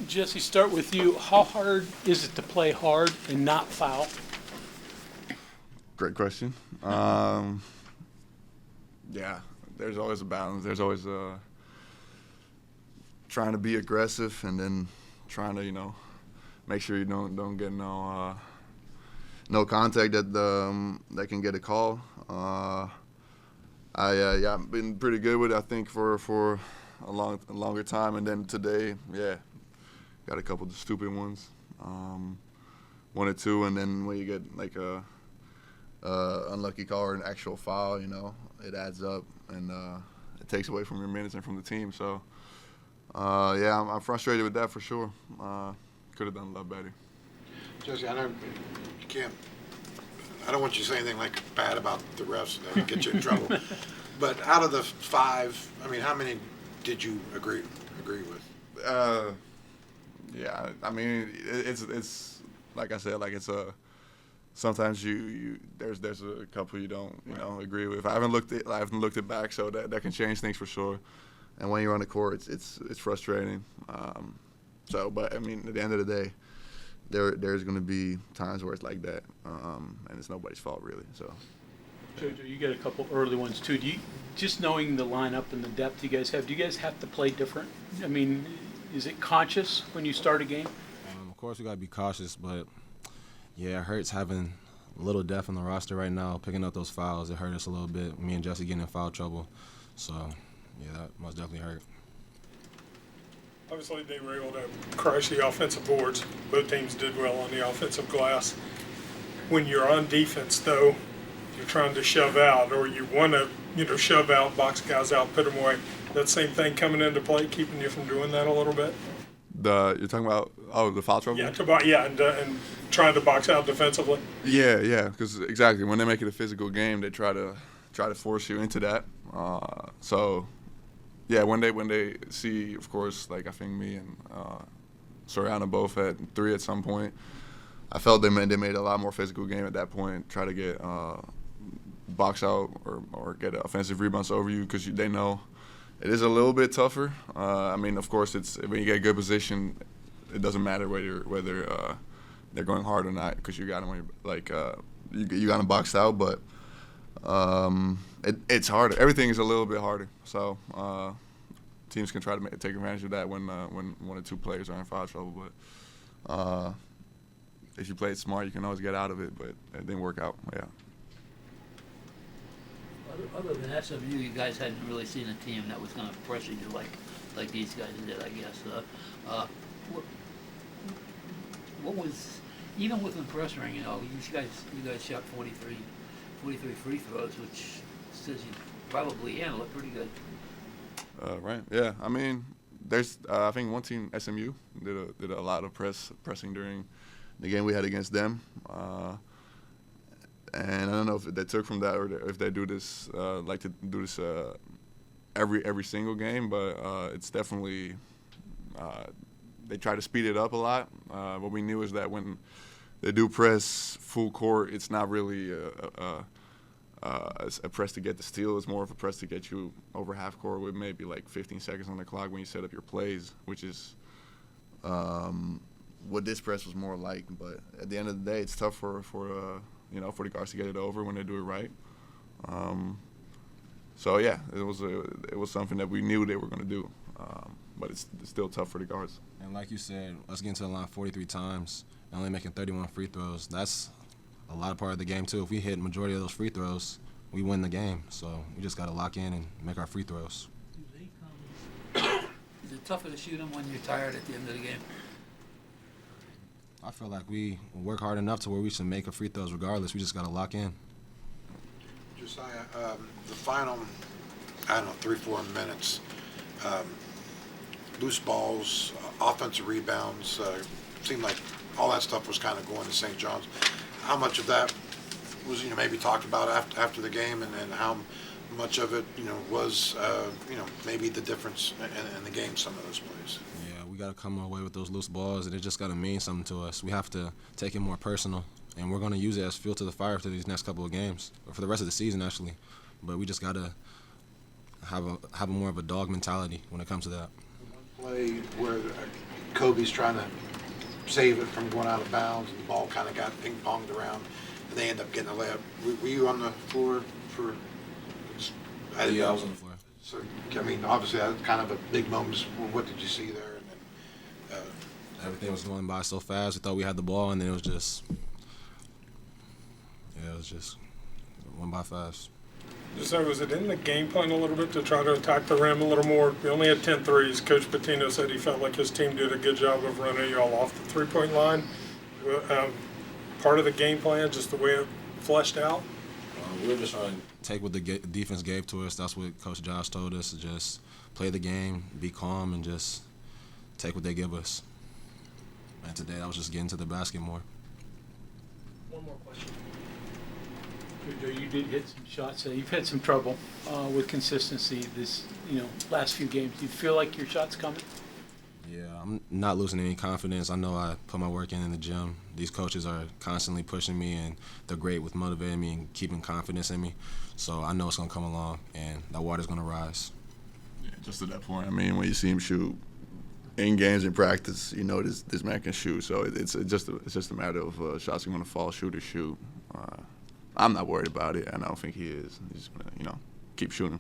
Jesse, start with you. How hard is it to play hard and not foul? Great question. Yeah, there's always a balance. There's always trying to be aggressive and then trying to, make sure you don't get no contact that can get a call. I've been pretty good with it, I think, for a longer time, and then today, got a couple of stupid ones, 1 or 2, and then when you get like a unlucky call or an actual foul, it adds up and it takes away from your minutes and from the team. So, I'm frustrated with that for sure. Could have done a lot better. Jesse, I know you can't. I don't want you to say anything like bad about the refs that get you in trouble. But out of the 5, how many did you agree with? Yeah, it's like I said, it's sometimes there's a couple you don't agree with. I haven't looked it back, so that can change things for sure. And when you're on the court, it's frustrating. But at the end of the day, there's going to be times where it's like that, and it's nobody's fault really. So. Jojo, you got a couple early ones too. Do you, just knowing the lineup and the depth you guys have, do you guys have to play different? Is it conscious when you start a game? Of course, we got to be cautious, but yeah, it hurts having a little depth on the roster right now. Picking up those fouls, it hurt us a little bit. Me and Jesse getting in foul trouble, so yeah, that most definitely hurt. Obviously, they were able to crush the offensive boards. Both teams did well on the offensive glass. When you're on defense, though, you're trying to shove out, or you want to, shove out, box guys out, put them away. That same thing coming into play, keeping you from doing that a little bit. You're talking about the foul trouble? Yeah, and trying to box out defensively. Yeah, because exactly when they make it a physical game, they try to force you into that. Yeah, when they see, of course, like I think me and Soriano both had 3 at some point. I felt they made a lot more physical game at that point. Try to get box out or get offensive rebounds over you because they know it is a little bit tougher. Of course, it's when you get a good position, it doesn't matter whether they're going hard or not because you got them you got them boxed out, but. It's harder. Everything is a little bit harder. So teams can try to take advantage of that when 1 or 2 players are in foul trouble. But if you play it smart, you can always get out of it. But it didn't work out. Yeah. Other than SMU, you guys hadn't really seen a team that was going to pressure you like these guys did, I guess. What was, even with them pressuring, you guys shot 43 free throws, which says you probably handle it pretty good. Right. Yeah. There's I think one team, SMU, did a lot of pressing during the game we had against them, and I don't know if they took from that or if they do this like to do this every single game, but it's definitely they try to speed it up a lot. What we knew is that when they do press full court, it's not really a press to get the steal. It's more of a press to get you over half court with maybe like 15 seconds on the clock when you set up your plays, which is what this press was more like. But at the end of the day, it's tough for the guards to get it over when they do it right. So yeah, it was something that we knew they were going to do, but it's still tough for the guards. And like you said, us getting to the line 43 times and only making 31 free throws, that's a lot of part of the game too. If we hit majority of those free throws, we win the game. So we just got to lock in and make our free throws. Is it tougher to shoot them when you're tired at the end of the game? I feel like we work hard enough to where we should make our free throws regardless. We just got to lock in. Josiah, the final, 3-4 minutes, loose balls, offensive rebounds, seemed like all that stuff was kind of going to St. John's. How much of that was, maybe talked about after the game, and how much of it, was, maybe the difference in the game, some of those plays? Yeah, we got to come away with those loose balls, and it just got to mean something to us. We have to take it more personal, and we're going to use it as fuel to the fire for these next couple of games, or for the rest of the season, actually. But we just got to have a more of a dog mentality when it comes to that. play where Kobe's trying to save it from going out of bounds, and the ball kind of got ping-ponged around, and they end up getting a layup. Were you on the floor for? I didn't Yeah, I know. was on the floor. So, I mean, obviously, that's kind of a big moment. What did you see there? And then, Everything was going by so fast. We thought we had the ball, and then it was just went by fast. So was it in the game plan a little bit to try to attack the rim a little more? We only had 10 threes. Coach Patino said he felt like his team did a good job of running y'all off the three-point line. Part of the game plan, just the way it fleshed out? We were just trying to take what the defense gave to us. That's what Coach Josh told us, to just play the game, be calm, and just take what they give us. And today I was just getting to the basket more. One more question. Joe, you did hit some shots. You've had some trouble with consistency this, last few games. Do you feel like your shot's coming? Yeah, I'm not losing any confidence. I know I put my work in the gym. These coaches are constantly pushing me, and they're great with motivating me and keeping confidence in me. So I know it's going to come along, and that water's going to rise. Yeah, just to that point, I mean, when you see him shoot in games, in practice, this man can shoot. So it's just a matter of shots are going to fall, shoot or shoot. I'm not worried about it, and I don't think he is. He's going to, keep shooting.